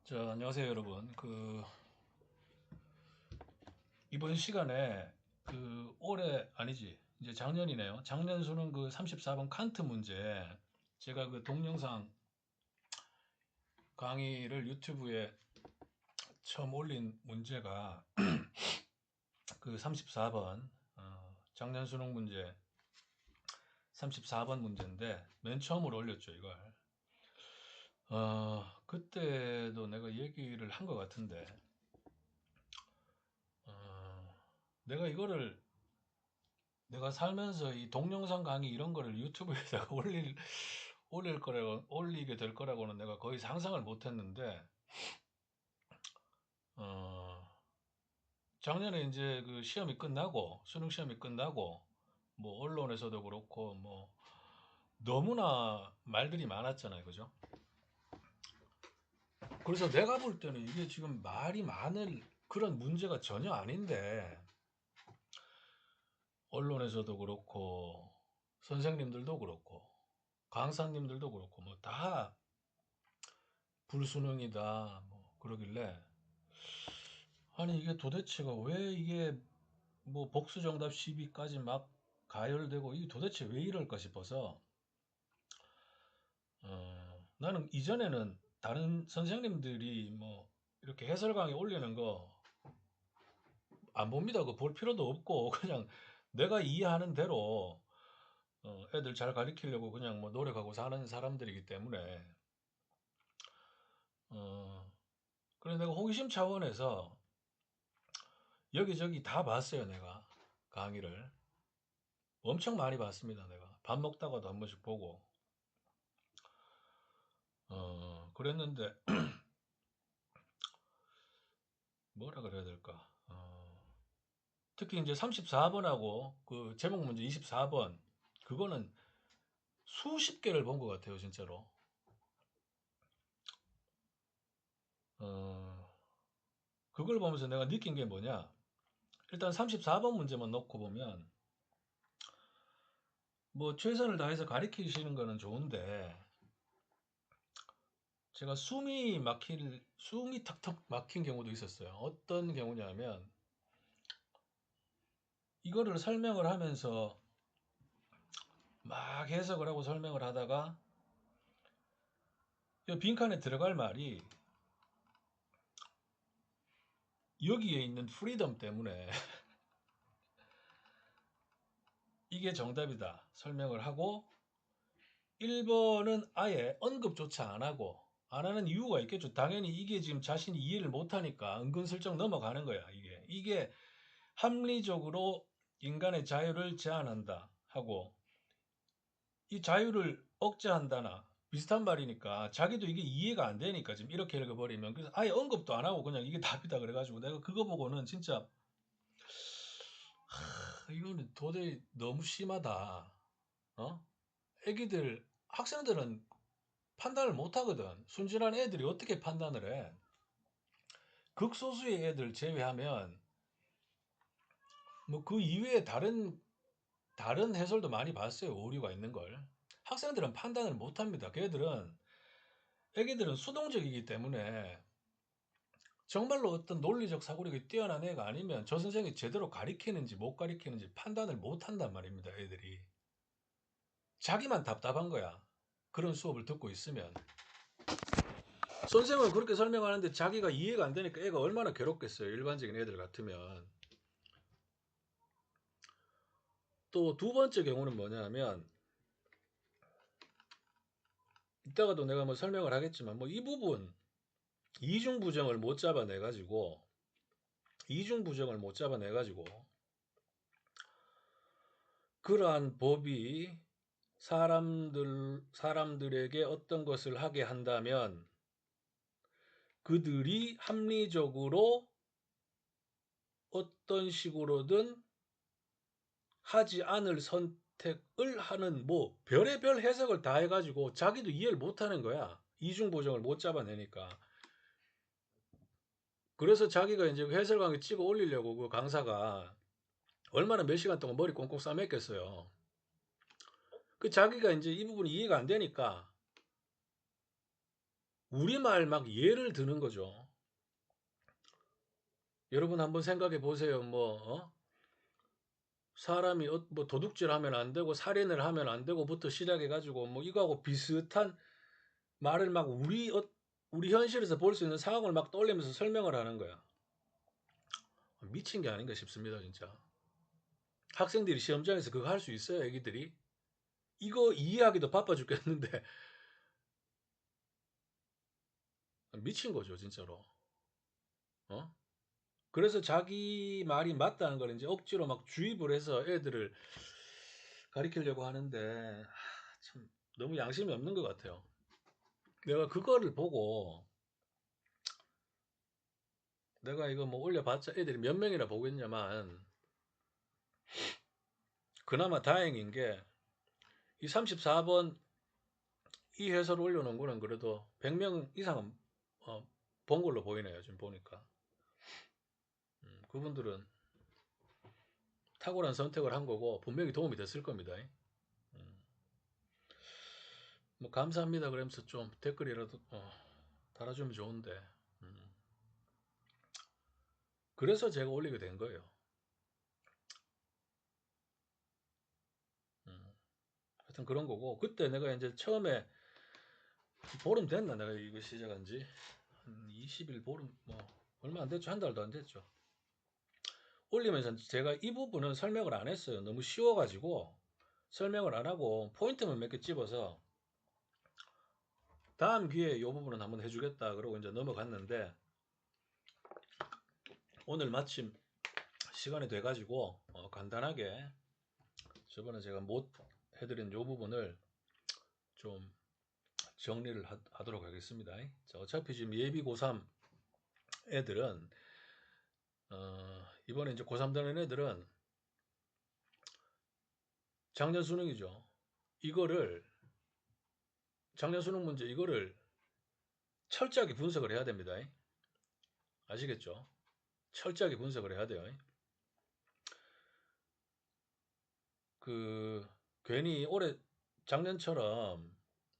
자, 안녕하세요, 여러분. 이번 시간에 올해 아니지. 이제 작년이네요. 작년 수능 34번 칸트 문제. 제가 동영상 강의를 유튜브에 처음 올린 문제가 34번, 작년 수능 문제 34번 문제인데, 맨 처음으로 올렸죠, 이걸. 그때도 내가 얘기를 한 것 같은데, 어, 내가 이거를 내가 살면서 이 동영상 강의 이런 거를 유튜브에다가 올리게 될 거라고는 내가 거의 상상을 못 했는데, 어, 작년에 이제 시험이 끝나고, 수능 시험이 끝나고, 뭐, 언론에서도 그렇고, 뭐, 너무나 말들이 많았잖아요. 그죠? 그래서 내가 볼 때는 이게 지금 말이 많을 그런 문제가 전혀 아닌데, 언론에서도 그렇고, 선생님들도 그렇고, 강사님들도 그렇고, 뭐, 다 불수능이다 뭐 그러길래, 아니 이게 도대체가 왜 이게 뭐 복수정답 시비까지 막 가열되고 이게 도대체 왜 이럴까 싶어서, 나는 이전에는 다른 선생님들이 뭐 이렇게 해설 강의 올리는 거 안 봅니다. 그 볼 필요도 없고 그냥 내가 이해하는 대로 애들 잘 가르치려고 그냥 뭐 노력하고 사는 사람들이기 때문에, 어, 그래서 내가 호기심 차원에서 여기저기 다 봤어요. 내가 강의를 엄청 많이 봤습니다. 내가 밥 먹다가도 한 번씩 보고, 그랬는데 뭐라 그래야 될까. 특히 이제 34번하고 그 제목 문제 24번, 그거는 수십 개를 본 것 같아요, 진짜로. 어, 그걸 보면서 내가 느낀 게 뭐냐. 일단 34번 문제만 놓고 보면, 뭐 최선을 다해서 가리키시는 거는 좋은데, 제가 숨이 턱턱 막힌 경우도 있었어요. 어떤 경우냐면, 이거를 설명을 하면서 막 해석을 하고 설명을 하다가 이 빈칸에 들어갈 말이 여기에 있는 프리덤 때문에 이게 정답이다 설명을 하고, 1번은 아예 언급조차 안 하고, 안 하는 이유가 있겠죠. 당연히 이게 지금 자신이 이해를 못하니까 은근슬쩍 넘어가는 거야. 이게 합리적으로 인간의 자유를 제한한다 하고, 이 자유를 억제한다나 비슷한 말이니까 자기도 이게 이해가 안 되니까 지금 이렇게 읽어버리면, 그래서 아예 언급도 안 하고 그냥 이게 답이다 그래가지고 내가 그거 보고는 진짜, 이거는 도저히 너무 심하다. 어? 애기들, 학생들은 판단을 못 하거든. 순진한 애들이 어떻게 판단을 해? 극소수의 애들 제외하면 뭐 그 이외에 다른 해설도 많이 봤어요. 오류가 있는 걸. 학생들은 판단을 못 합니다. 애기들은 수동적이기 때문에 정말로 어떤 논리적 사고력이 뛰어난 애가 아니면 저 선생이 제대로 가리키는지 못 가리키는지 판단을 못 한단 말입니다. 애들이. 자기만 답답한 거야. 그런 수업을 듣고 있으면. 선생은 그렇게 설명하는데 자기가 이해가 안 되니까 애가 얼마나 괴롭겠어요. 일반적인 애들 같으면. 또 두 번째 경우는 뭐냐면, 이따가도 내가 뭐 설명을 하겠지만, 뭐 이 부분 이중부정을 못 잡아내가지고, 이중부정을 못 잡아내가지고 그러한 법이 사람들에게 어떤 것을 하게 한다면 그들이 합리적으로 어떤 식으로든 하지 않을 선택을 하는, 뭐 별의별 해석을 다 해가지고 자기도 이해를 못하는 거야. 이중보정을 못 잡아내니까. 그래서 자기가 이제 해설 강의 찍어 올리려고 그 강사가 얼마나 몇 시간 동안 머리 꽁꽁 싸맸겠어요. 그 자기가 이제 이 부분이 이해가 안 되니까 우리말 막 예를 드는 거죠. 여러분 한번 생각해 보세요. 사람이 뭐 도둑질 하면 안 되고 살인을 하면 안 되고부터 시작해 가지고 뭐 이거하고 비슷한 말을 막 우리 현실에서 볼 수 있는 상황을 막 떠올리면서 설명을 하는 거야. 미친 게 아닌가 싶습니다, 진짜. 학생들이 시험장에서 그거 할 수 있어요, 애기들이? 이거 이해하기도 바빠 죽겠는데 미친 거죠, 진짜로. 어? 그래서 자기 말이 맞다는 걸 이제 억지로 막 주입을 해서 애들을 가리키려고 하는데 참 너무 양심이 없는 것 같아요. 내가 그거를 보고 내가 이거 뭐 올려봤자 애들이 몇 명이나 보겠냐만 그나마 다행인 게 이 34번 이 해설 올려놓은 거는 그래도 100명 이상은 본 걸로 보이네요. 지금 보니까. 그분들은 탁월한 선택을 한 거고 분명히 도움이 됐을 겁니다. 음, 뭐 감사합니다 그러면서 좀 댓글이라도 달아주면 좋은데 음, 그래서 제가 올리게 된 거예요. 하여튼 그런 거고 그때 내가 이제 처음에 보름 됐나 내가 이거 시작한 지 한 20일 보름 뭐 얼마 안 됐죠. 한 달도 안 됐죠. 올리면서 제가 이 부분은 설명을 안 했어요. 너무 쉬워가지고 설명을 안 하고 포인트만 몇 개 집어서 다음 기회에 이 부분은 한번 해주겠다 그러고 이제 넘어갔는데 오늘 마침 시간이 돼가지고 간단하게 저번에 제가 못 해드린 이 부분을 좀 정리를 하도록 하겠습니다. 자, 어차피 지금 예비 고3 애들은 이번에 이제 고3 되는 애들은 작년 수능이죠. 이거를 작년 수능 문제 이거를 철저하게 분석을 해야 됩니다. 아시겠죠? 철저하게 분석을 해야 돼요. 그 괜히 올해 작년처럼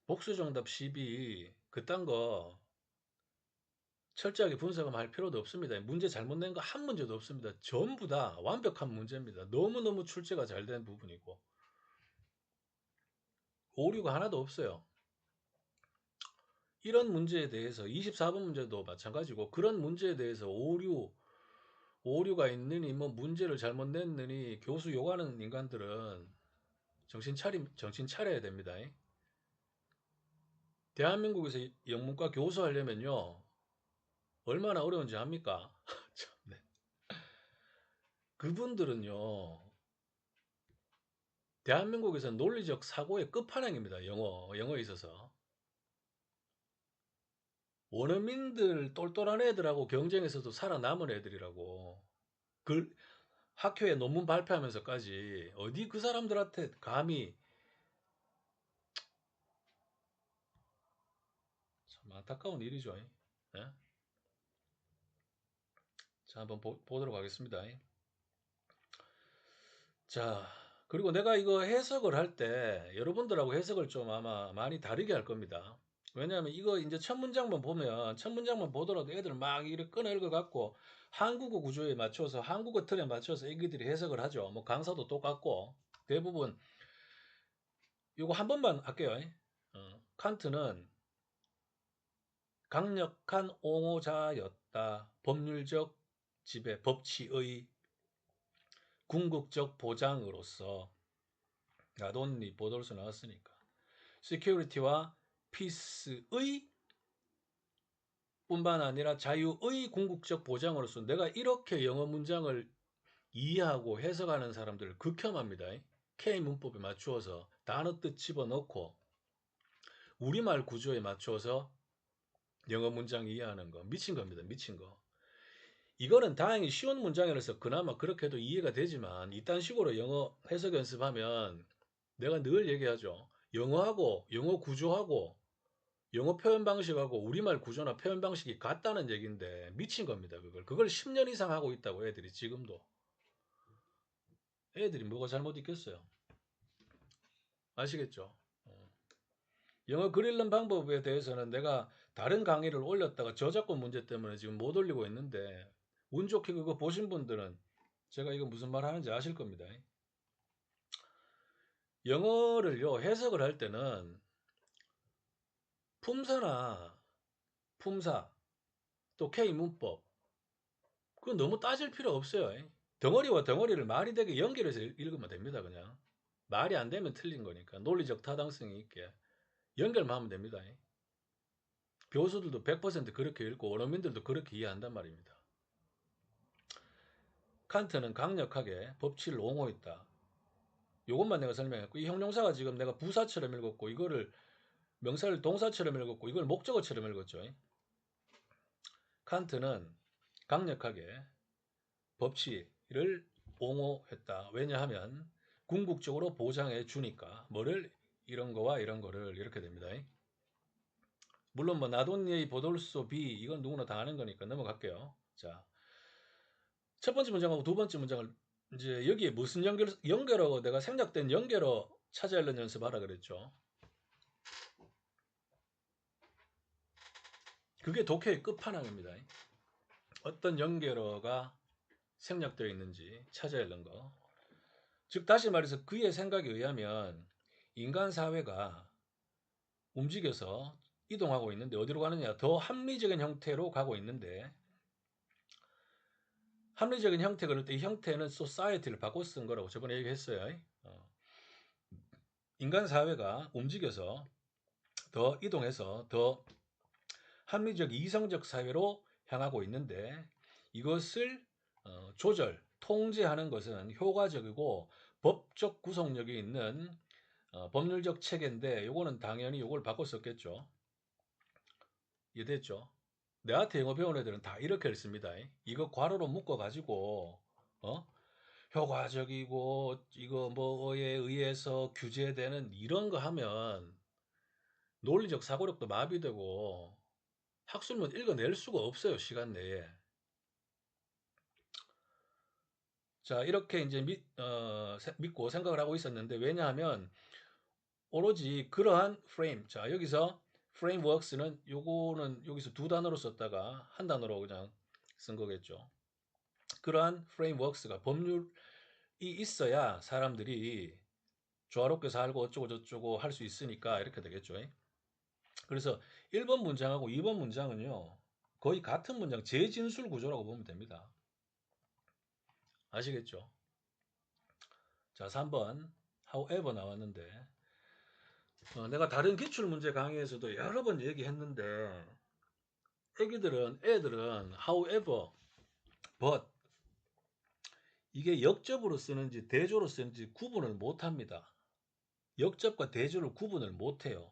복수정답 시비 그딴 거 철저하게 분석할 필요도 없습니다. 문제 잘못 낸 거 한 문제도 없습니다. 전부 다 완벽한 문제입니다. 너무너무 출제가 잘 된 부분이고 오류가 하나도 없어요. 이런 문제에 대해서 24번 문제도 마찬가지고 그런 문제에 대해서 오류가 있느니 뭐 문제를 잘못 냈느니 교수 욕하는 인간들은 정신 차려야 됩니다. 대한민국에서 영문과 교수 하려면요 얼마나 어려운지 압니까? 참네. 그분들은요 대한민국에서 논리적 사고의 끝판왕입니다. 영어에 있어서 원어민들 똘똘한 애들하고 경쟁에서도 살아남은 애들이라고 그 학교에 논문 발표하면서까지 어디 그 사람들한테 감히 참 안타까운 일이죠. 예? 자 한번 보도록 하겠습니다. 자 그리고 내가 이거 해석을 할 때 여러분들하고 해석을 좀 아마 많이 다르게 할 겁니다. 왜냐하면 이거 이제 첫 문장만 보면 첫 문장만 보더라도 애들 막 이렇게 끊어 읽어 갖고 한국어 구조에 맞춰서 한국어 틀에 맞춰서 애기들이 해석을 하죠. 뭐 강사도 똑같고 대부분 이거 한 번만 할게요. 칸트는 강력한 옹호자였다. 법률적 지배, 법치의 궁극적 보장으로서 나돈니 보돌서 나왔으니까 security와 peace의 뿐만 아니라 자유의 궁극적 보장으로서 내가 이렇게 영어 문장을 이해하고 해석하는 사람들을 극혐합니다. K 문법에 맞추어서 단어 뜻 집어넣고 우리말 구조에 맞추어서 영어 문장 이해하는 거 미친 겁니다. 미친 거. 이거는 다행히 쉬운 문장이라서 그나마 그렇게 해도 이해가 되지만 이딴 식으로 영어 해석 연습하면 내가 늘 얘기하죠. 영어하고 영어 구조하고 영어 표현 방식하고 우리말 구조나 표현 방식이 같다는 얘기인데 미친 겁니다. 그걸 10년 이상 하고 있다고 애들이 지금도. 애들이 뭐가 잘못 있겠어요. 아시겠죠? 영어 글 읽는 방법에 대해서는 내가 다른 강의를 올렸다가 저작권 문제 때문에 지금 못 올리고 있는데 운 좋게 그거 보신 분들은 제가 이거 무슨 말 하는지 아실 겁니다. 영어를요, 해석을 할 때는 품사나 품사, 또 K문법, 그건 너무 따질 필요 없어요. 덩어리와 덩어리를 말이 되게 연결해서 읽으면 됩니다. 그냥 말이 안 되면 틀린 거니까 논리적 타당성이 있게 연결만 하면 됩니다. 교수들도 100% 그렇게 읽고 원어민들도 그렇게 이해한단 말입니다. 칸트는 강력하게 법치를 옹호했다. 이것만 내가 설명했고, 이 형용사가 지금 내가 부사처럼 읽었고, 이거를 명사를 동사처럼 읽었고, 이걸 목적어처럼 읽었죠. 칸트는 강력하게 법치를 옹호했다. 왜냐하면 궁극적으로 보장해 주니까 뭐를 이런 거와 이런 거를 이렇게 됩니다. 물론 뭐 나돈예의 보돌소 비 이건 누구나 다 아는 거니까 넘어갈게요. 자, 첫 번째 문장하고 두 번째 문장을 이제 여기에 무슨 연결어 내가 생략된 연결어 찾아 읽는 연습하라 그랬죠. 그게 독해의 끝판왕입니다. 어떤 연결어가 생략되어 있는지 찾아 읽는 거. 즉 다시 말해서 그의 생각에 의하면 인간 사회가 움직여서 이동하고 있는데 어디로 가느냐? 더 합리적인 형태로 가고 있는데 합리적인 형태 그럴 때 이 형태는 society를 바꿔 쓴 거라고 저번에 얘기했어요. 인간 사회가 움직여서 더 이동해서 더 합리적 이성적 사회로 향하고 있는데 이것을 조절, 통제하는 것은 효과적이고 법적 구속력이 있는 법률적 체계인데 요거는 당연히 요걸 바꿔 썼겠죠. 이해됐죠? 내한테 영어 배운 애들은 다 이렇게 읽습니다. 이거 괄호로 묶어가지고 효과적이고 이거 뭐에 의해서 규제되는 이런 거 하면 논리적 사고력도 마비되고 학술문 읽어낼 수가 없어요. 시간 내에. 자, 이렇게 이제 믿고 생각을 하고 있었는데 왜냐하면 오로지 그러한 프레임. 자, 여기서 frameworks는 요거는 여기서 두 단어로 썼다가 한 단어로 그냥 쓴 거겠죠. 그러한 frameworks가 법률이 있어야 사람들이 조화롭게 살고 어쩌고 저쩌고 할 수 있으니까 이렇게 되겠죠. 그래서 1번 문장하고 2번 문장은요. 거의 같은 문장 재진술 구조라고 보면 됩니다. 아시겠죠? 자, 3번 however 나왔는데 내가 다른 기출문제 강의에서도 여러 번 얘기했는데 애들은 however, but 이게 역접으로 쓰는지 대조로 쓰는지 구분을 못합니다. 역접과 대조를 구분을 못해요.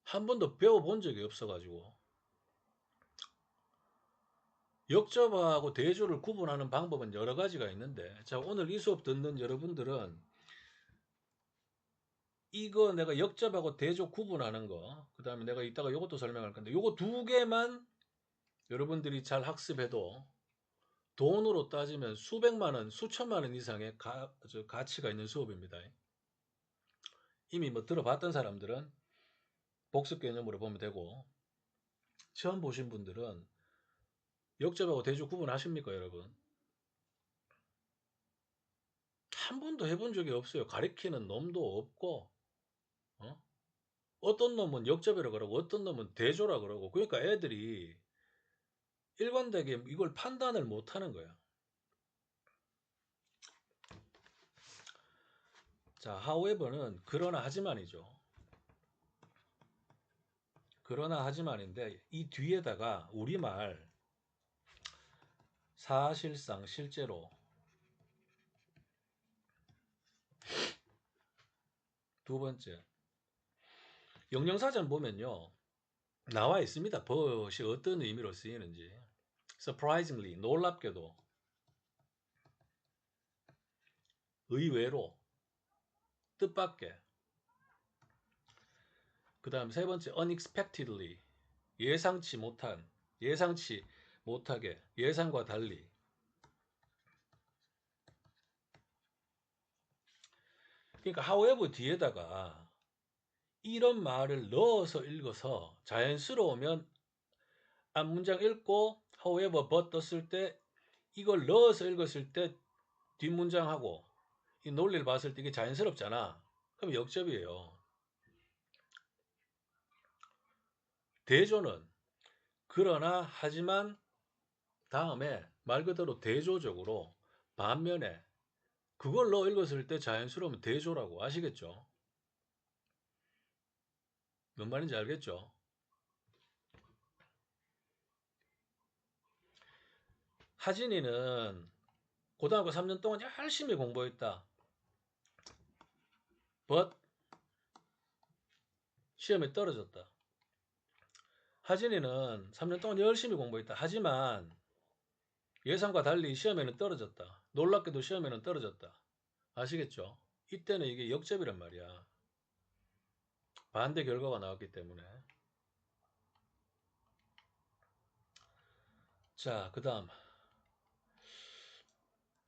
한 번도 배워본 적이 없어가지고 역접하고 대조를 구분하는 방법은 여러 가지가 있는데 자 오늘 이 수업 듣는 여러분들은 이거 내가 역접하고 대조 구분하는 거 그 다음에 내가 이따가 이것도 설명할 건데 요거 두 개만 여러분들이 잘 학습해도 돈으로 따지면 수백만 원, 수천만 원 이상의 가치가 있는 수업입니다. 이미 뭐 들어봤던 사람들은 복습 개념으로 보면 되고 처음 보신 분들은 역접하고 대조 구분하십니까 여러분? 한 번도 해본 적이 없어요. 가리키는 놈도 없고 어떤 놈은 역접이라 그러고 어떤 놈은 대조라 그러고 그러니까 애들이 일관되게 이걸 판단을 못하는 거야. 자, however는 그러나 하지만이죠. 그러나 하지만인데 이 뒤에다가 우리말 사실상 실제로 두 번째 영영사전 보면요 나와 있습니다. 벗이 어떤 의미로 쓰이는지 surprisingly 놀랍게도 의외로 뜻밖의 그 다음 세 번째 unexpectedly 예상치 못한 예상치 못하게 예상과 달리 그러니까 however 뒤에다가 이런 말을 넣어서 읽어서 자연스러우면 앞 문장 읽고 however, but 떴을 때 이걸 넣어서 읽었을 때 뒷문장하고 이 논리를 봤을 때 이게 자연스럽잖아. 그럼 역접이에요. 대조는 그러나 하지만 다음에 말 그대로 대조적으로 반면에 그걸 넣어 읽었을 때 자연스러우면 대조라고. 아시겠죠? 뭔 말인지 알겠죠? 하진이는 고등학교 3년 동안 열심히 공부했다. but 시험에 떨어졌다. 하진이는 3년 동안 열심히 공부했다. 하지만 예상과 달리 시험에는 떨어졌다. 놀랍게도 시험에는 떨어졌다. 아시겠죠? 이때는 이게 역접이란 말이야. 반대 결과가 나왔기 때문에. 자, 그 다음.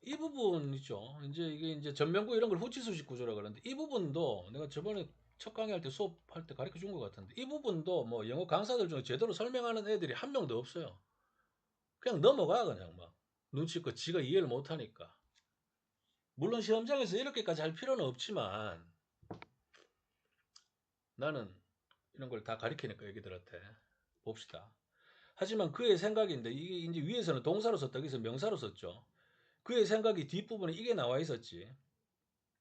이 부분 있죠. 이게 이제 전면구 이런 걸 후치수식 구조라 그러는데 이 부분도 내가 저번에 첫 강의할 때 수업할 때 가르쳐 준 것 같은데 이 부분도 뭐 영어 강사들 중에 제대로 설명하는 애들이 한 명도 없어요. 그냥 넘어가 그냥 막 눈치껏 지가 이해를 못하니까. 물론 시험장에서 이렇게까지 할 필요는 없지만 나는 이런 걸 다 가르치니까 애기들한테 봅시다. 하지만 그의 생각인데 이게 이제 위에서는 동사로 썼다 여기서 명사로 썼죠. 그의 생각이 뒷부분에 이게 나와 있었지.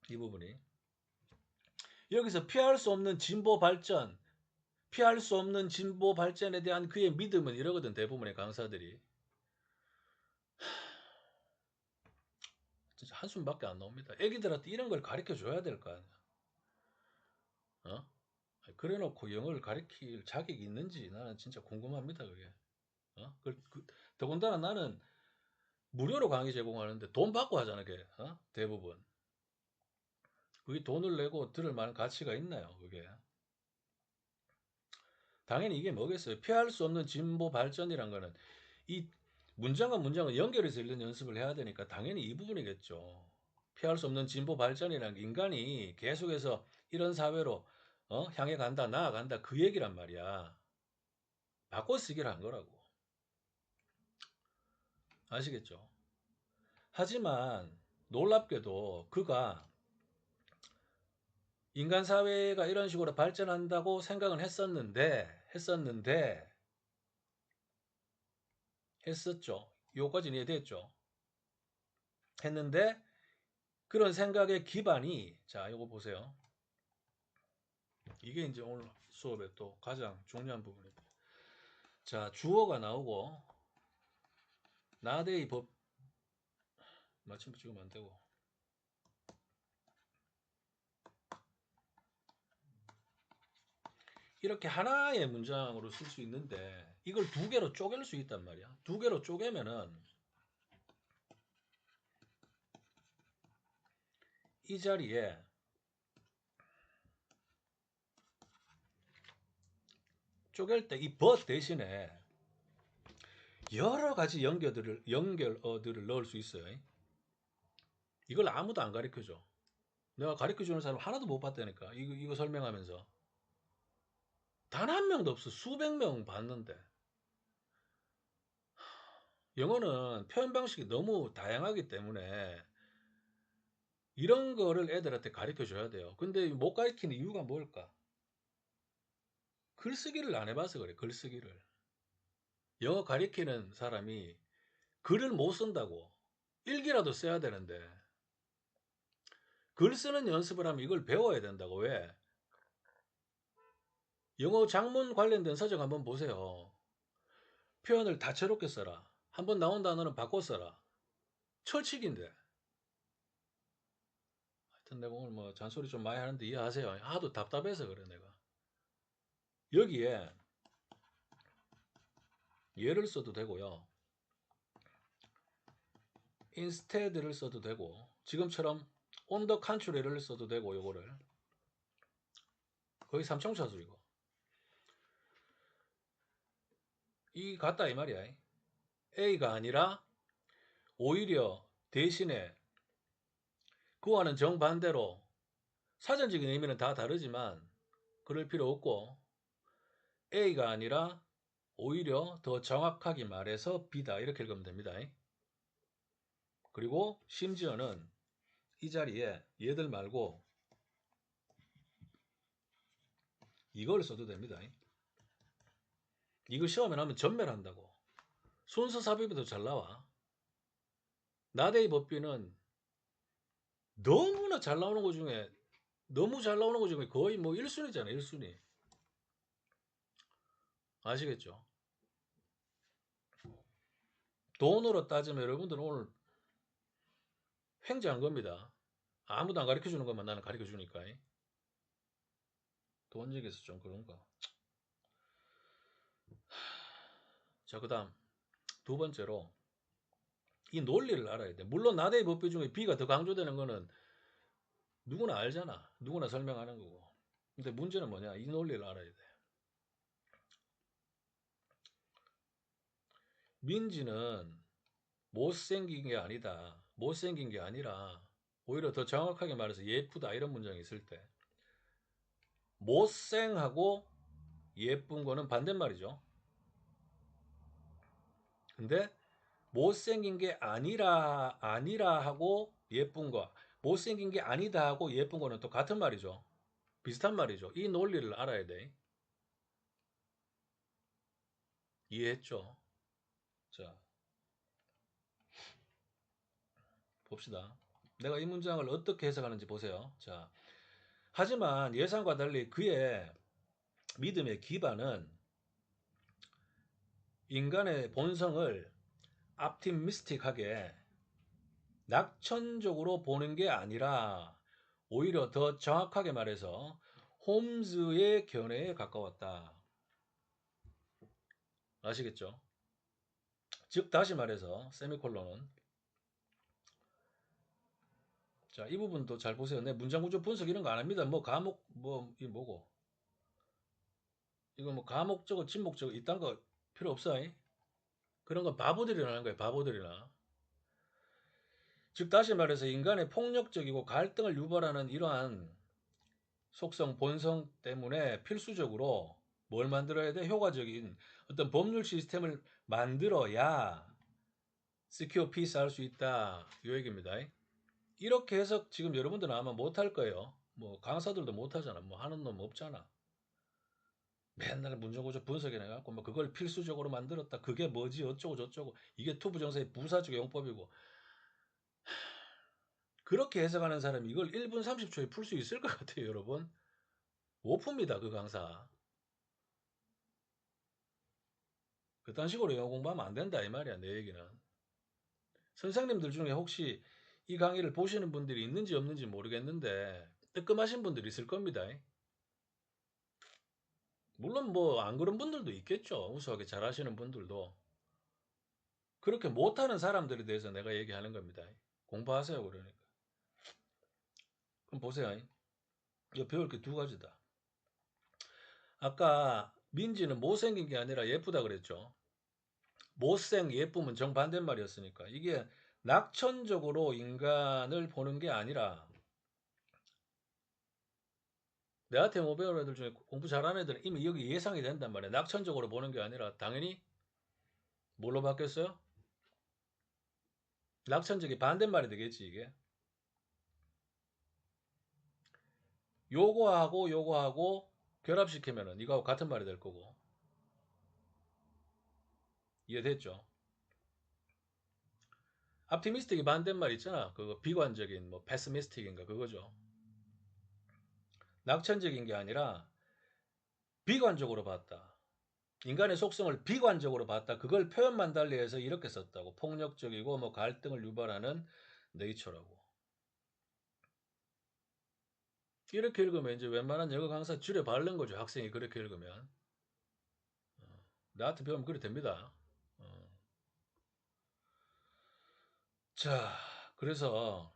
이 부분이. 여기서 피할 수 없는 진보 발전, 피할 수 없는 진보 발전에 대한 그의 믿음은 이러거든 대부분의 강사들이. 진짜 한숨밖에 안 나옵니다. 애기들한테 이런 걸 가르쳐 줘야 될 거 아니야. 어? 그래 놓고 영어를 가르칠 자격이 있는지 나는 진짜 궁금합니다, 그게. 어? 더군다나 나는 무료로 강의 제공하는데 돈 받고 하잖아, 그게. 어? 대부분. 그게 돈을 내고 들을 만한 가치가 있나요, 그게? 당연히 이게 뭐겠어요? 피할 수 없는 진보 발전이란 거는 이 문장과 문장을 연결해서 읽는 연습을 해야 되니까 당연히 이 부분이겠죠. 피할 수 없는 진보 발전이란 게 인간이 계속해서 이런 사회로 향해 간다, 나아간다 그 얘기란 말이야. 바꿔 쓰기를 한 거라고. 아시겠죠? 하지만 놀랍게도 그가 인간 사회가 이런 식으로 발전한다고 생각을 했었죠. 요까지 이해됐죠. 했는데 그런 생각의 기반이 자, 이거 보세요. 이게 이제 오늘 수업의 또 가장 중요한 부분입니다. 자, 주어가 나오고 나대의 법 마침표 찍으면 안 되고 이렇게 하나의 문장으로 쓸 수 있는데 이걸 두 개로 쪼갤 수 있단 말이야. 두 개로 쪼개면은 이 자리에 쪼갤 때 이 but 대신에 여러 가지 연결어들을 넣을 수 있어요. 이걸 아무도 안 가르쳐줘. 내가 가르쳐주는 사람 하나도 못 봤다니까. 이거 설명하면서. 단 한 명도 없어. 수백 명 봤는데. 영어는 표현 방식이 너무 다양하기 때문에 이런 거를 애들한테 가르쳐 줘야 돼요. 근데 못 가르치는 이유가 뭘까? 글쓰기를 안 해봐서 그래, 글쓰기를. 영어 가르치는 사람이 글을 못 쓴다고. 일기라도 써야 되는데. 글 쓰는 연습을 하면 이걸 배워야 된다고. 왜? 영어 작문 관련된 서적 한번 보세요. 표현을 다채롭게 써라. 한번 나온 단어는 바꿔 써라. 철칙인데. 하여튼 내가 오늘 뭐 잔소리 좀 많이 하는데 이해하세요. 하도 답답해서 그래, 내가. 여기에 예를 써도 되고요. instead를 써도 되고 지금처럼 on the contrary를 써도 되고 요거를 거의 삼총사술이고 이 같다 이 말이야. A가 아니라 오히려 대신에 그와는 정반대로 사전적인 의미는 다 다르지만 그럴 필요 없고 A가 아니라 오히려 더 정확하게 말해서 B다 이렇게 읽으면 됩니다. 그리고 심지어는 이 자리에 얘들 말고 이걸 써도 됩니다. 이거 시험에 나오면 전멸한다고. 순서 삽입에도 잘 나와. 나대의 법비는 너무나 잘 나오는 것 중에 너무 잘 나오는 것 중에 거의 뭐 1순위잖아. 1순위. 아시겠죠? 돈으로 따지면 여러분들은 오늘 횡재한 겁니다. 아무도 안 가르쳐 주는 것만 나는 가르쳐 주니까. 돈 얘기해서 좀 그런가. 자, 그 다음 두 번째로 이 논리를 알아야 돼. 물론 나대의 법비 중에 B가 더 강조되는 거는 누구나 알잖아. 누구나 설명하는 거고. 근데 문제는 뭐냐? 이 논리를 알아야 돼. 민지는 못생긴 게 아니다. 못생긴 게 아니라 오히려 더 정확하게 말해서 예쁘다 이런 문장이 있을 때 못생하고 예쁜 거는 반대말이죠. 근데 못생긴 게 아니라 하고 예쁜 거, 못생긴 게 아니다 하고 예쁜 거는 또 같은 말이죠. 비슷한 말이죠. 이 논리를 알아야 돼. 이해했죠? 자, 봅시다. 내가 이 문장을 어떻게 해석하는지 보세요. 자, 하지만 예상과 달리 그의 믿음의 기반은 인간의 본성을 optimistic하게 낙천적으로 보는 게 아니라 오히려 더 정확하게 말해서 홈즈의 견해에 가까웠다. 아시겠죠? 즉 다시 말해서 세미콜론은 자, 이 부분도 잘 보세요. 내 문장 구조 분석 이런 거 안 합니다. 뭐 과목 뭐 이 뭐고 이거 뭐 과목적어 진목적어 이딴 거 필요 없어. 그런 건 바보들이나 하는 거예요. 바보들이나. 즉 다시 말해서 인간의 폭력적이고 갈등을 유발하는 이러한 속성, 본성 때문에 필수적으로 뭘 만들어야 돼? 효과적인 어떤 법률 시스템을 만들어야 시큐어 피스 할 수 있다. 이 얘기입니다. 이렇게 해서 지금 여러분들은 아마 못할 거예요. 뭐 강사들도 못하잖아. 뭐 하는 놈 없잖아. 맨날 문제구조 분석이나 해갖고 뭐 그걸 필수적으로 만들었다. 그게 뭐지 어쩌고 저쩌고. 이게 투부정사의 부사적 용법이고. 그렇게 해석하는 사람이 이걸 1분 30초에 풀 수 있을 것 같아요, 여러분. 못 풉니다, 그 강사. 그딴 식으로 영어 공부하면 안 된다, 이 말이야, 내 얘기는. 선생님들 중에 혹시 이 강의를 보시는 분들이 있는지 없는지 모르겠는데, 뜨끔하신 분들이 있을 겁니다. 물론 뭐, 안 그런 분들도 있겠죠. 우수하게 잘하시는 분들도. 그렇게 못하는 사람들에 대해서 내가 얘기하는 겁니다. 공부하세요, 그러니까. 그럼 보세요. 이거 배울 게 두 가지다. 아까 민지는 못생긴 게 아니라 예쁘다 그랬죠. 못생 예쁨은 정반대말이었으니까 이게 낙천적으로 인간을 보는 게 아니라 내한테 못 배우는 애들 중에 공부 잘하는 애들은 이미 여기 예상이 된단 말이야. 낙천적으로 보는 게 아니라 당연히 뭘로 바뀌었어요? 낙천적이 반대말이 되겠지 이게. 요거하고 결합시키면은 이거하고 같은 말이 될 거고. 이해됐죠? optimistic이 반대말 있잖아. 그거 비관적인 뭐 pessimistic인가 그거죠. 낙천적인 게 아니라 비관적으로 봤다. 인간의 속성을 비관적으로 봤다. 그걸 표현만 달리해서 이렇게 썼다고. 폭력적이고 뭐 갈등을 유발하는 네이처라고. 이렇게 읽으면 이제 웬만한 영어 강사 줄여 바른 거죠. 학생이 그렇게 읽으면. 나한테 배우면 그래 됩니다. 어. 자, 그래서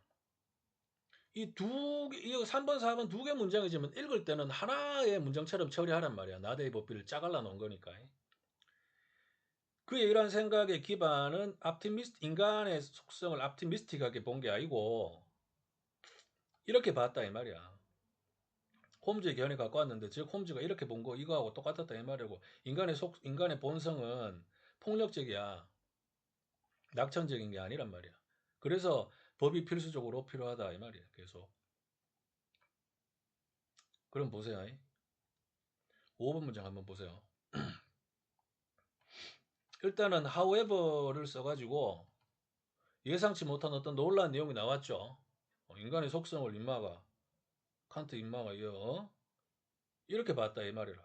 이 두 개, 이 3번, 4번 두 개 문장이지만 읽을 때는 하나의 문장처럼 처리하란 말이야. 나대의 법비를 짜갈라 놓은 거니까. 그의 이러한 생각의 기반은 인간의 속성을 optimistic하게 본 게 아니고 이렇게 봤다 이 말이야. 홈즈의 견해 갖고 왔는데 즉 홈즈가 이렇게 본 거 이거하고 똑같았다 이 말이고 인간의 본성은 폭력적이야. 낙천적인 게 아니란 말이야. 그래서 법이 필수적으로 필요하다 이 말이야. 계속. 그럼 보세요. 5번 문장 한번 보세요. 일단은 however를 써가지고 예상치 못한 어떤 놀라운 내용이 나왔죠. 인간의 속성을 인마가 칸트 인마가 이렇게 봤다 이 말이라.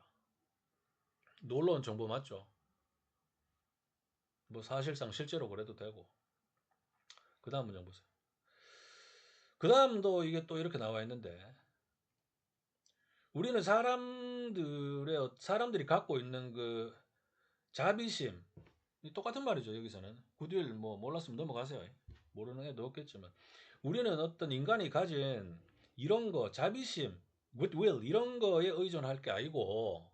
놀라운 정보 맞죠? 뭐 사실상 실제로 그래도 되고. 그 다음 문장 보세요. 그 다음도 이게 또 이렇게 나와 있는데 우리는 사람들이 갖고 있는 그 자비심 똑같은 말이죠. 여기서는 굿윌 뭐 몰랐으면 넘어가세요. 모르는 애도 없겠지만 우리는 어떤 인간이 가진 이런 거 자비심, 굿윌 이런 거에 의존할 게 아니고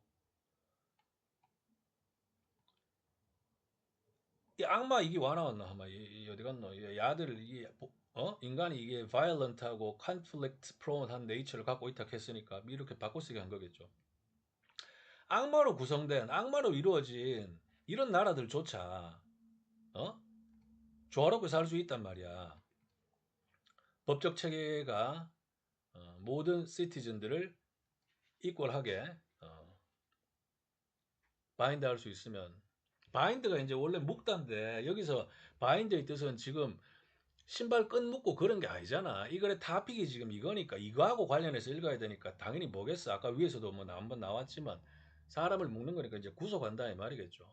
이 악마 이게 와 나왔나 아마 어디 갔노? 야들 이게 인간이 이게 violent하고 conflict prone한 네이처를 갖고 있다 했으니까 이렇게 바꿔쓰기 한 거겠죠. 악마로 이루어진 이런 나라들조차 조화롭게 살 수 있단 말이야. 법적 체계가 모든 시티즌들을 이퀄하게 바인드 할 수 있으면 바인드가 이제 원래 묶다인데 여기서 바인드의 뜻은 지금 신발 끈 묶고 그런 게 아니잖아. 이 글의 타픽이 지금 이거니까 이거하고 관련해서 읽어야 되니까 당연히 뭐겠어. 아까 위에서도 뭐 한번 나왔지만 사람을 묶는 거니까 이제 구속한다 이 말이겠죠.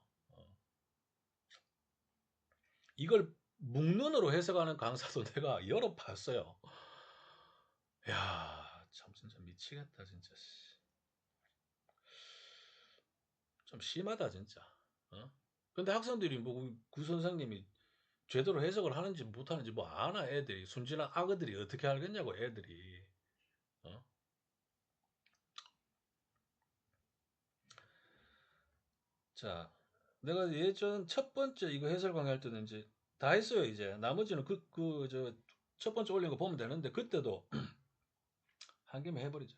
이걸 묶는으로 해석하는 강사도 내가 여러 봤어요. 야, 참 진짜 미치겠다 진짜. 좀 심하다 진짜. 근데 학생들이 뭐 그 선생님이 제대로 해석을 하는지 못하는지 뭐 아나 애들이 순진한 악어들이 어떻게 알겠냐고 애들이. 어? 자, 내가 예전 첫 번째 이거 해설 강의할 때는 이제 다 했어요 이제. 나머지는 저 첫 번째 올린 거 보면 되는데 그때도 한 김에 해버리자.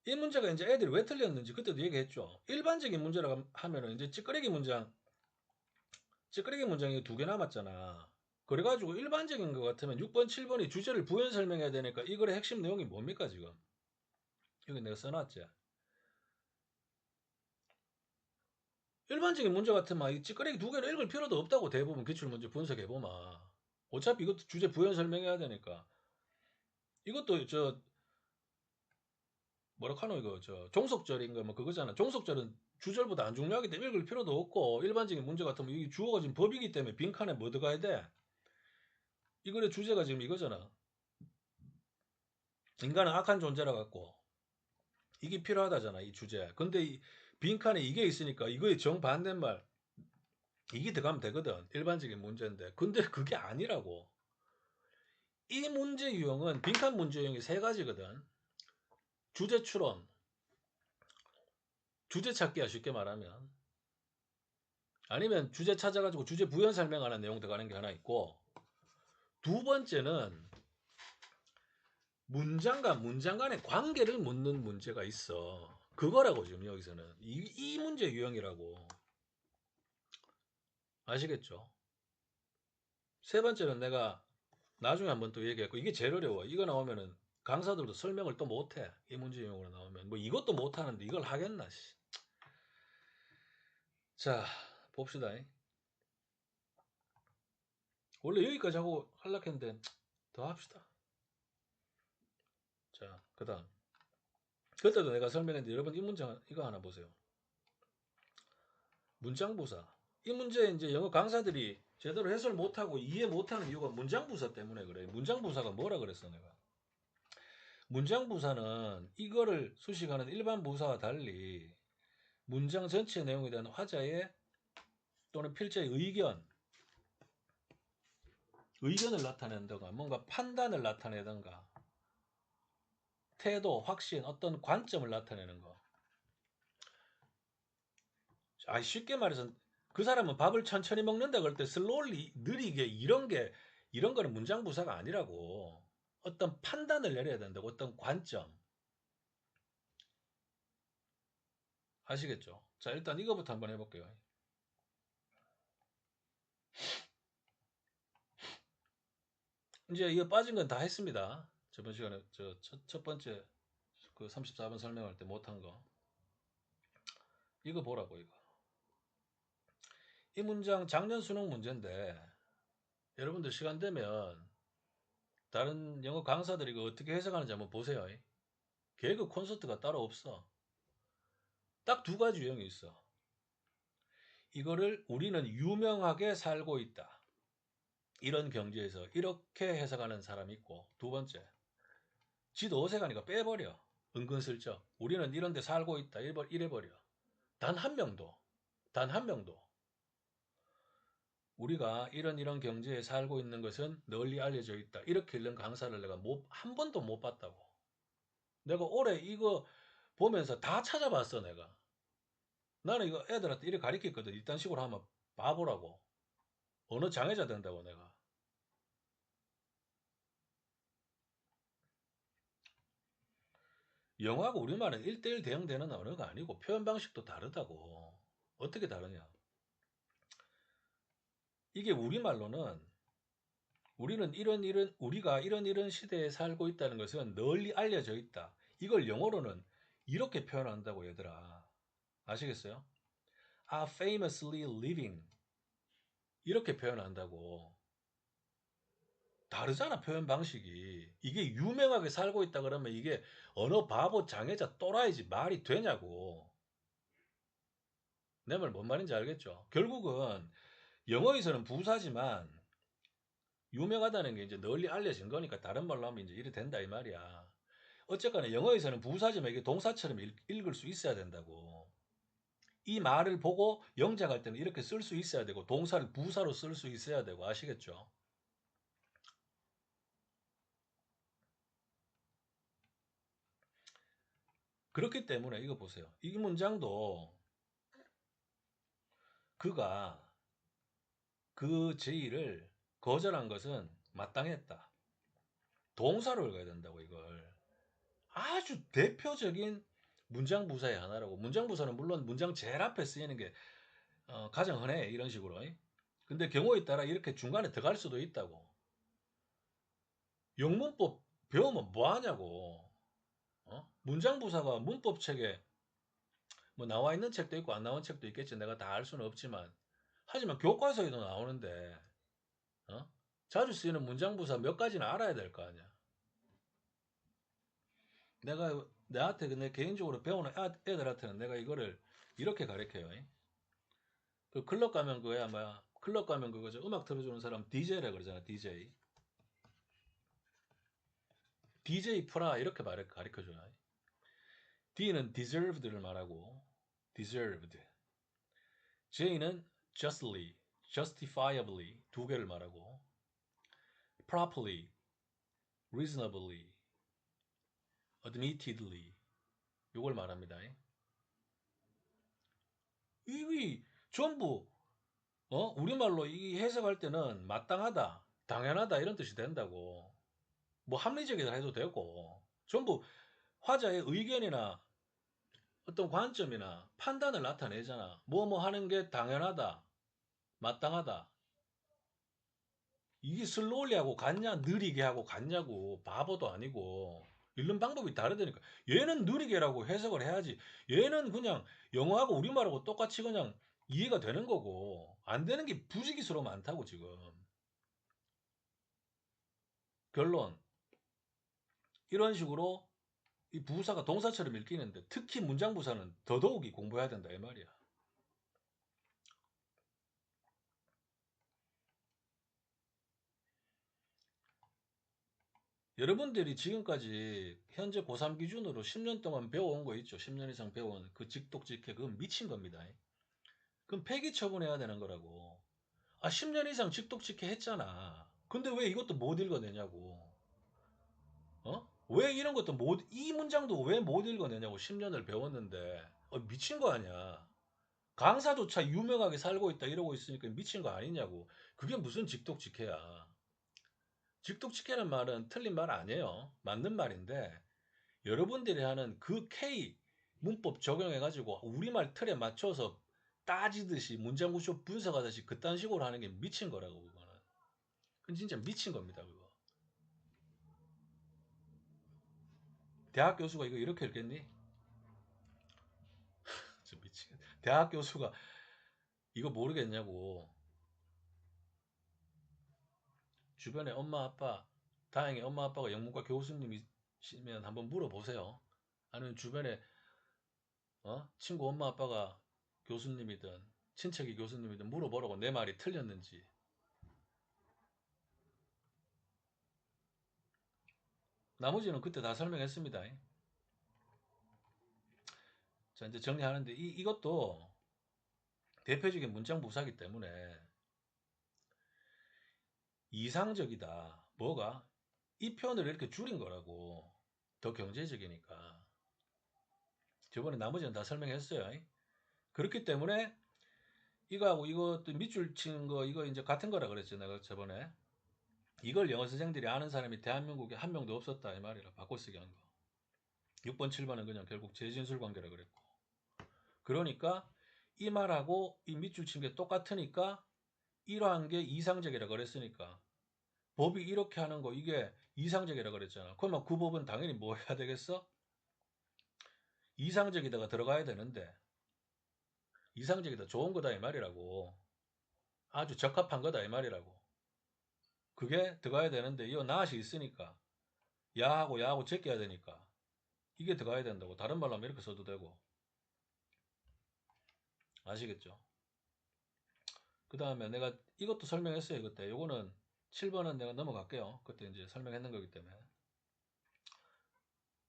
이 문제가 이제 애들이 왜 틀렸는지 그때도 얘기했죠. 일반적인 문제라고 하면은 이제 찌끄레기 문장이 두 개 남았잖아. 그래가지고 일반적인 것 같으면 6번, 7번이 주제를 부연 설명해야 되니까 이 글의 핵심 내용이 뭡니까 지금? 여기 내가 써놨지. 일반적인 문제 같으면 이 찌끄레기 두 개를 읽을 필요도 없다고 대부분 기출문제 분석해보면. 어차피 이것도 주제 부연 설명해야 되니까. 이것도 뭐라카노 이거 종속절인 거 뭐 그거잖아. 종속절은 주절보다 안 중요하기 때문에 읽을 필요도 없고 일반적인 문제 같으면 이 주어가 지금 법이기 때문에 빈칸에 뭐 들어가야 돼? 이 글의 주제가 지금 이거잖아. 인간은 악한 존재라 갖고 이게 필요하다잖아 이 주제. 근데 이 빈칸에 이게 있으니까 이거의 정반대말 이게 들어가면 되거든. 일반적인 문제인데. 근데 그게 아니라고. 이 문제 유형은 빈칸 문제 유형이 세 가지거든. 주제 추론, 주제 찾기야 쉽게 말하면. 아니면 주제 찾아가지고 주제 부연 설명하는 내용 들어가는 게 하나 있고 두 번째는 문장과 문장 간의 관계를 묻는 문제가 있어. 그거라고 지금 여기서는. 이 문제 유형이라고. 아시겠죠? 세 번째는 내가 나중에 한번 또 얘기했고 이게 제일 어려워. 이거 나오면은 강사들도 설명을 또 못해. 이 문제 유형으로 나오면 뭐 이것도 못하는데 이걸 하겠나. 자 봅시다. 원래 여기까지 하고 하려고 했는데 더 합시다. 자 그 다음 그때도 내가 설명했는데 여러분 이 문장 이거 하나 보세요. 문장부사. 이 문제 이제 영어 강사들이 제대로 해설 못하고 이해 못하는 이유가 문장부사 때문에 그래. 문장부사가 뭐라 그랬어 내가. 문장부사는 이거를 수식하는 일반 부사와 달리 문장 전체 내용에 대한 화자의 또는 필자의 의견을 나타낸다가 뭔가 판단을 나타내던가 태도, 확신, 어떤 관점을 나타내는 거. 쉽게 말해서 그 사람은 밥을 천천히 먹는다 그럴 때 슬로울리 느리게 이런 거는 문장 부사가 아니라고. 어떤 판단을 내려야 된다고. 어떤 관점. 아시겠죠? 자, 일단 이거부터 한번 해볼게요. 이제 이거 빠진 건 다 했습니다. 저번 시간에 첫 번째 그 34번 설명할 때 못한 거. 이거 보라고, 이거. 이 문장 작년 수능 문제인데, 여러분들 시간 되면 다른 영어 강사들이 이거 어떻게 해석하는지 한번 보세요. 개그 콘서트가 따로 없어. 딱 두 가지 유형이 있어. 이거를 우리는 유명하게 살고 있다. 이런 경지에서 이렇게 해석하는 사람이 있고, 두 번째, 지도 어색하니까 빼버려. 은근슬쩍. 우리는 이런 데 살고 있다. 이래버려. 단 한 명도, 단 한 명도 우리가 이런 경지에 살고 있는 것은 널리 알려져 있다. 이렇게 읽는 강사를 내가 한 번도 못 봤다고. 내가 올해 이거 보면서 다 찾아봤어, 내가. 나는 이거 애들한테 이렇게 가르쳤거든. 이딴 식으로 하면 바보라고. 언어 장애자 된다고, 내가. 영어하고 우리말은 1대1 대응되는 언어가 아니고 표현 방식도 다르다고. 어떻게 다르냐? 이게 우리말로는 우리가 이런 시대에 살고 있다는 것은 널리 알려져 있다. 이걸 영어로는 이렇게 표현한다고, 얘들아. 아시겠어요? are famously living. 이렇게 표현한다고. 다르잖아, 표현 방식이. 이게 유명하게 살고 있다 그러면 이게 언어 바보 장애자 또라이지 말이 되냐고. 내 말 뭔 말인지 알겠죠? 결국은 영어에서는 부사지만 유명하다는 게 이제 널리 알려진 거니까 다른 말로 하면 이제 이래 된다 이 말이야. 어쨌거나 영어에서는 부사지만 이게 동사처럼 읽을 수 있어야 된다고. 이 말을 보고 영작할 때는 이렇게 쓸 수 있어야 되고 동사를 부사로 쓸 수 있어야 되고. 아시겠죠? 그렇기 때문에 이거 보세요. 이 문장도 그가 그 제의를 거절한 것은 마땅했다. 동사로 읽어야 된다고, 이걸. 아주 대표적인 문장 부사의 하나라고. 문장 부사는 물론 문장 제일 앞에 쓰이는 게 가장 흔해, 이런 식으로. 근데 경우에 따라 이렇게 중간에 들어갈 수도 있다고. 영문법 배우면 뭐 하냐고. 문장 부사가 문법책에 뭐 나와 있는 책도 있고 안 나온 책도 있겠지. 내가 다 알 수는 없지만. 하지만 교과서에도 나오는데 어? 자주 쓰이는 문장 부사 몇 가지는 알아야 될 거 아니야. 내가 내한테 내 개인적으로 배우는 애들한테는 내가 이거를 이렇게 가르쳐요. 그 클럽 가면 그거야, 뭐야. 클럽 가면 그거죠. 음악 틀어주는 사람 DJ라 그러잖아. DJ. DJ 프라 이렇게 가르쳐줘요. D는 deserved를 말하고 deserved. J는 justly, justifiably 두 개를 말하고 properly, reasonably, admittedly 이걸 말합니다. 이게 전부 우리말로 이 해석할 때는 마땅하다, 당연하다 이런 뜻이 된다고. 뭐 합리적이다 해도 되고 전부 화자의 의견이나 어떤 관점이나 판단을 나타내잖아. 뭐 하는 게 당연하다, 마땅하다. 이게 슬로울리 하고 같냐, 느리게 하고 같냐고. 바보도 아니고. 읽는 방법이 다르다니까. 얘는 느리게라고 해석을 해야지. 얘는 그냥 영어하고 우리말하고 똑같이 그냥 이해가 되는 거고. 안 되는 게 부지기수로 많다고, 지금. 결론. 이런 식으로 이 부사가 동사처럼 읽히는데 특히 문장 부사는 더더욱이 공부해야 된다 이 말이야. 여러분들이 지금까지 현재 고3 기준으로 10년 동안 배워온 거 있죠. 10년 이상 배워온 그 직독직해. 그건 미친 겁니다. 그럼 폐기 처분해야 되는 거라고. 10년 이상 직독직해 했잖아. 근데 왜 이것도 못 읽어내냐고. 왜 이런 것도 이 문장도 왜 못 읽어내냐고. 10년을 배웠는데. 미친 거 아니야. 강사조차 유명하게 살고 있다 이러고 있으니까 미친 거 아니냐고. 그게 무슨 직독직해야. 직독직해는 말은 틀린 말 아니에요. 맞는 말인데 여러분들이 하는 그 K, 문법 적용해가지고 우리말 틀에 맞춰서 따지듯이 문장구조 분석하듯이 그딴 식으로 하는 게 미친 거라고. 그거는 그건 진짜 미친 겁니다. 그거 대학 교수가 이거 이렇게 읽겠니? 좀 미치겠. 대학 교수가 이거 모르겠냐고. 주변에 엄마 아빠, 다행히 엄마 아빠가 영문과 교수님이시면 한번 물어보세요. 아니면 주변에 친구 엄마 아빠가 교수님이든 친척이 교수님이든 물어보라고, 내 말이 틀렸는지. 나머지는 그때 다 설명했습니다. 자, 이제 정리하는데 이것도 대표적인 문장 부사기 때문에 이상적이다. 뭐가? 이 표현을 이렇게 줄인 거라고. 더 경제적이니까. 저번에 나머지는 다 설명했어요. 그렇기 때문에 이거하고 이것도 밑줄 치는 거 이거 이제 같은 거라 그랬죠. 내가 저번에. 이걸 영어 선생들이 아는 사람이 대한민국에 한 명도 없었다 이 말이라 바꿔쓰기 한 거. 6번 7번은 그냥 결국 재진술 관계라 그랬고. 그러니까 이 말하고 이 밑줄 친 게 똑같으니까 이러한 게 이상적이라 그랬으니까 법이 이렇게 하는 거 이게 이상적이라 그랬잖아. 그러면 그 법은 당연히 뭐 해야 되겠어? 이상적이다가 들어가야 되는데 이상적이다 좋은 거다 이 말이라고. 아주 적합한 거다 이 말이라고. 그게 들어가야 되는데 이거 낫이 있으니까 야하고 야하고 제껴야 되니까 이게 들어가야 된다고. 다른 말로 하면 이렇게 써도 되고. 아시겠죠? 그 다음에 내가 이것도 설명했어요 그때. 요거는 7번은 내가 넘어갈게요. 그때 이제 설명했는 거기 때문에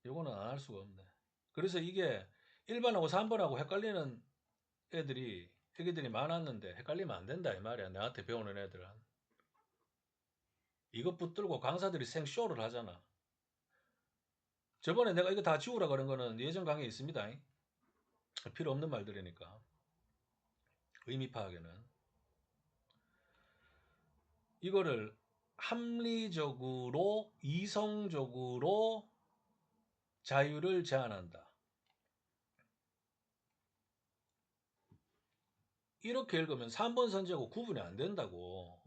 요거는 안 할 수가 없네. 그래서 이게 1번하고 3번하고 헷갈리는 애기들이 많았는데 헷갈리면 안 된다 이 말이야. 나한테 배우는 애들은. 이것 붙들고 강사들이 생쇼를 하잖아. 저번에 내가 이거 다 지우라 그런 거는 예전 강의에 있습니다. 필요 없는 말들이니까. 의미 파악에는. 이거를 합리적으로 이성적으로 자유를 제한한다. 이렇게 읽으면 3번 선지하고 구분이 안 된다고.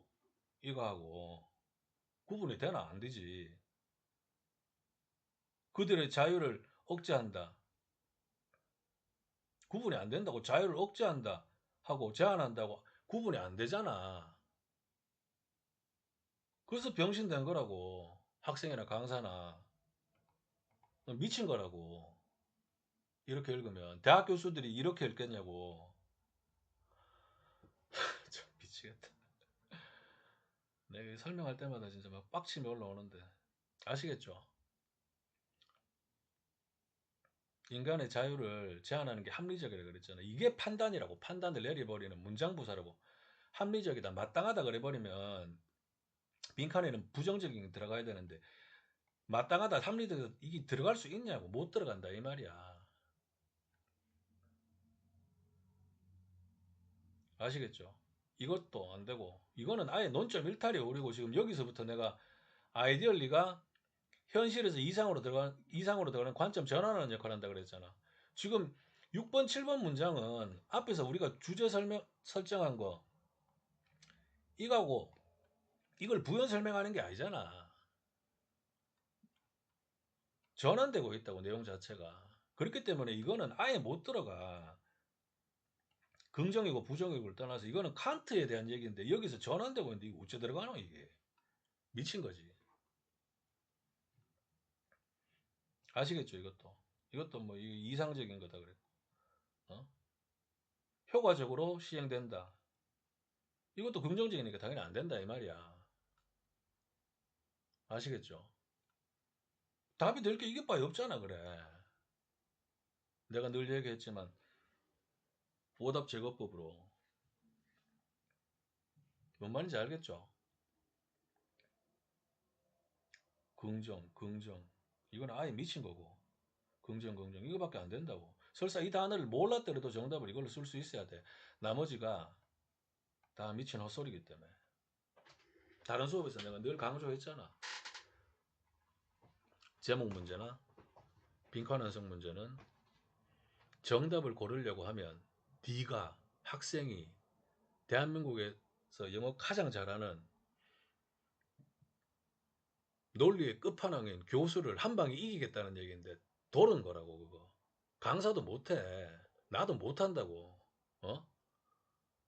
이거하고 구분이 되나? 안 되지. 그들의 자유를 억제한다. 구분이 안 된다고. 자유를 억제한다 하고 제한한다고 구분이 안 되잖아. 그래서 병신된 거라고. 학생이나 강사나 미친 거라고. 이렇게 읽으면 대학 교수들이 이렇게 읽겠냐고. 참 미치겠다. 내가 설명할 때마다 진짜 막 빡침이 올라오는데 아시겠죠? 인간의 자유를 제한하는 게 합리적이라고 그랬잖아. 이게 판단이라고. 판단을 내려버리는 문장부사라고. 합리적이다, 마땅하다 그래버리면 빈칸에는 부정적인 게 들어가야 되는데 마땅하다, 합리적 이게 들어갈 수 있냐고. 못 들어간다 이 말이야. 아시겠죠? 이것도 안 되고 이거는 아예 논점 일탈이 오리고 지금 여기서부터 내가 아이디얼리가 현실에서 이상으로 들어가는 관점 전환하는 역할을 한다 그랬잖아. 지금 6번, 7번 문장은 앞에서 우리가 주제 설정한 거 이거하고 이걸 부연 설명하는 게 아니잖아. 전환되고 있다고 내용 자체가. 그렇기 때문에 이거는 아예 못 들어가. 긍정이고 부정이고를 떠나서 이거는 칸트에 대한 얘기인데 여기서 전환되고 있는데 이게 어째 들어가노 이게. 미친 거지. 아시겠죠 이것도. 이것도 뭐 이상적인 거다 그랬고. 어? 효과적으로 시행된다. 이것도 긍정적이니까 당연히 안 된다 이 말이야. 아시겠죠? 답이 될 게 이게 빠이 없잖아 그래. 내가 늘 얘기했지만 오답 제거법으로. 뭔 말인지 알겠죠? 긍정, 긍정. 이건 아예 미친 거고. 긍정, 긍정. 이거밖에 안 된다고. 설사 이 단어를 몰랐더라도 정답을 이걸로 쓸 수 있어야 돼. 나머지가 다 미친 헛소리기 때문에. 다른 수업에서 내가 늘 강조했잖아. 제목 문제나 빈칸 완성 문제는 정답을 고르려고 하면 네가 학생이 대한민국에서 영어 가장 잘하는 논리의 끝판왕인 교수를 한 방에 이기겠다는 얘기인데 도른 거라고 그거. 강사도 못해. 나도 못한다고. 어?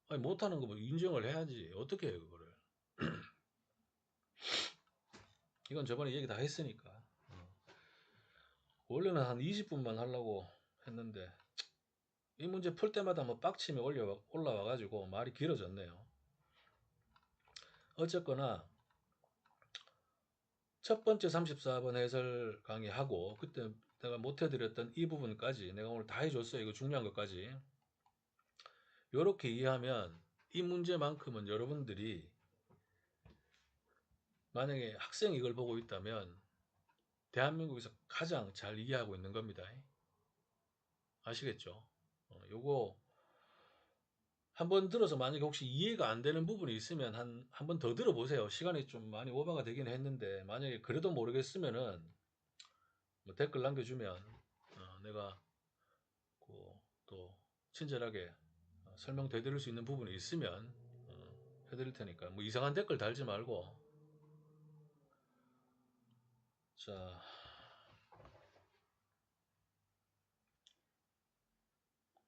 아니 못하는 거 뭐 인정을 해야지. 어떻게 해요 그거를. 이건 저번에 얘기 다 했으니까. 원래는 한 20분만 하려고 했는데 이 문제 풀 때마다 뭐 빡침이 올라와가지고 말이 길어졌네요. 어쨌거나 첫 번째 34번 해설 강의하고 그때 내가 못해드렸던 이 부분까지 내가 오늘 다 해줬어요. 이거 중요한 것까지. 이렇게 이해하면 이 문제만큼은 여러분들이 만약에 학생이 이걸 보고 있다면 대한민국에서 가장 잘 이해하고 있는 겁니다. 아시겠죠? 요거 한번 들어서 만약에 혹시 이해가 안 되는 부분이 있으면 한 번 더 들어보세요. 시간이 좀 많이 오버가 되긴 했는데 만약에 그래도 모르겠으면은 뭐 댓글 남겨주면 내가 또 친절하게 설명되드릴 수 있는 부분이 있으면 해드릴 테니까 뭐 이상한 댓글 달지 말고. 자,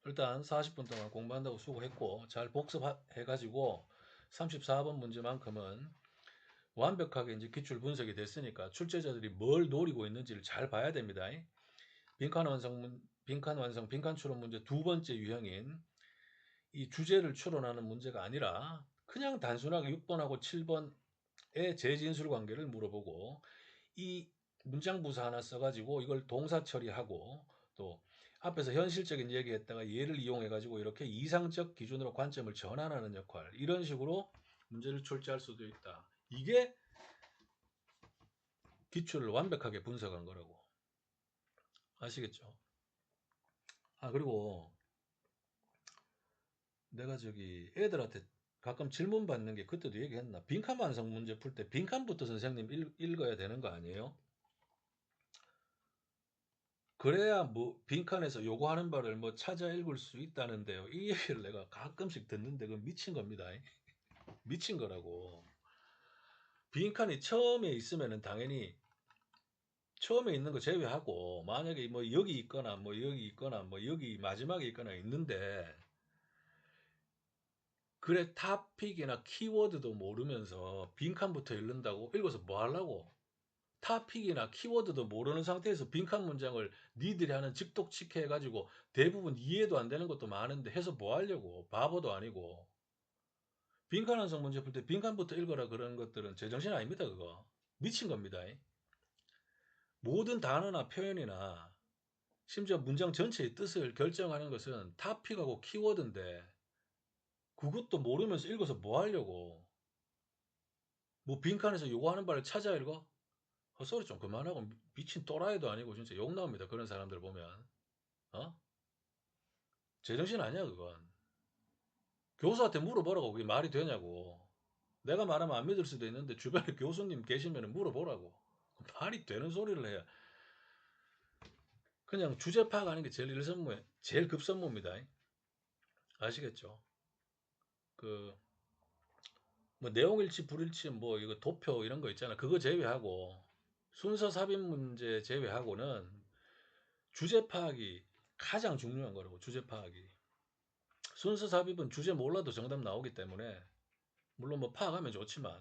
일단 40분 동안 공부한다고 수고했고 잘 복습해가지고 34번 문제만큼은 완벽하게 이제 기출 분석이 됐으니까 출제자들이 뭘 노리고 있는지를 잘 봐야 됩니다. 빈칸 추론 문제 두 번째 유형인 이 주제를 추론하는 문제가 아니라 그냥 단순하게 6번하고 7번의 재진술 관계를 물어보고 이 문장 부사 하나 써가지고 이걸 동사 처리하고 또 앞에서 현실적인 얘기했다가 얘를 이용해가지고 이렇게 이상적 기준으로 관점을 전환하는 역할, 이런 식으로 문제를 출제할 수도 있다. 이게 기출을 완벽하게 분석한 거라고. 아시겠죠? 그리고 내가 저기 애들한테 가끔 질문 받는 게 그때도 얘기했나? 빈칸 완성 문제 풀 때 빈칸부터 선생님 읽어야 되는 거 아니에요? 그래야 뭐 빈칸에서 요구하는 바를 뭐 찾아 읽을 수 있다는데요. 이 얘기를 내가 가끔씩 듣는데 그건 미친 겁니다. 미친 거라고. 빈칸이 처음에 있으면은 당연히 처음에 있는 거 제외하고 만약에 뭐 여기 있거나 뭐 여기 있거나 뭐 여기 마지막에 있거나 있는데 그래 타픽이나 키워드도 모르면서 빈칸부터 읽는다고 읽어서 뭐 하려고? 타픽이나 키워드도 모르는 상태에서 빈칸 문장을 니들이 하는 직독치케 해가지고 대부분 이해도 안 되는 것도 많은데 해서 뭐 하려고? 바보도 아니고. 빈칸 완성 문제 풀 때 빈칸부터 읽어라 그러는 것들은 제정신 아닙니다 그거. 미친 겁니다. 모든 단어나 표현이나 심지어 문장 전체의 뜻을 결정하는 것은 타픽하고 키워드인데 그것도 모르면서 읽어서 뭐 하려고? 뭐 빈칸에서 요구하는 바를 찾아 읽어? 헛소리 좀 그만하고 미친 또라이도 아니고 진짜 욕 나옵니다. 그런 사람들 보면. 어? 제정신 아니야 그건. 교수한테 물어보라고 그게 말이 되냐고. 내가 말하면 안 믿을 수도 있는데 주변에 교수님 계시면 물어보라고. 말이 되는 소리를 해야. 그냥 주제 파악하는 게 제일 급선무입니다. 아시겠죠? 그 뭐 내용일치 불일치 뭐 이거 도표 이런 거 있잖아. 그거 제외하고 순서 삽입 문제 제외하고는 주제 파악이 가장 중요한 거라고. 주제 파악이. 순서 삽입은 주제 몰라도 정답 나오기 때문에 물론 뭐 파악하면 좋지만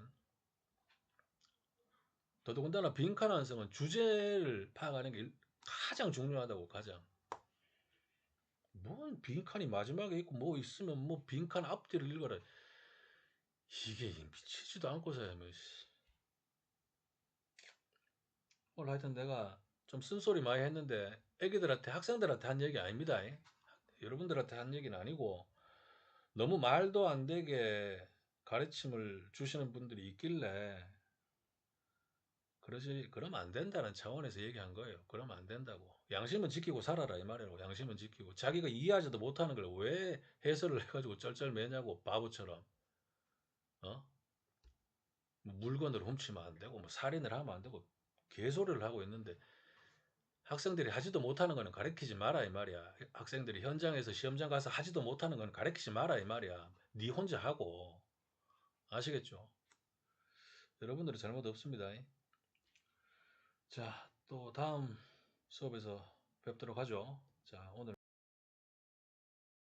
더더군다나 빈칸 완성은 주제를 파악하는 게 가장 중요하다고. 가장. 뭐 빈칸이 마지막에 있고 뭐 있으면 뭐 빈칸 앞뒤를 읽어라. 이게 미치지도 않고서야 뭐. 오늘 하여튼 내가 좀 쓴소리 많이 했는데 애기들한테 학생들한테 한 얘기 아닙니다. 여러분들한테 한 얘기는 아니고 너무 말도 안 되게 가르침을 주시는 분들이 있길래 그러면 안 된다는 차원에서 얘기한 거예요. 그러면 안 된다고. 양심은 지키고 살아라 이 말이라고. 양심은 지키고. 자기가 이해하지도 못하는 걸 왜 해설을 해가지고 쩔쩔매냐고 바보처럼. 어? 뭐 물건을 훔치면 안 되고 뭐 살인을 하면 안 되고 개소리를 하고 있는데 학생들이 하지도 못하는 거는 가르치지 마라 이 말이야. 학생들이 현장에서 시험장 가서 하지도 못하는 건 가르치지 마라 이 말이야. 네 혼자 하고. 아시겠죠? 여러분들이 잘못 없습니다. 자, 또 다음 수업에서 뵙도록 하죠. 자, 오늘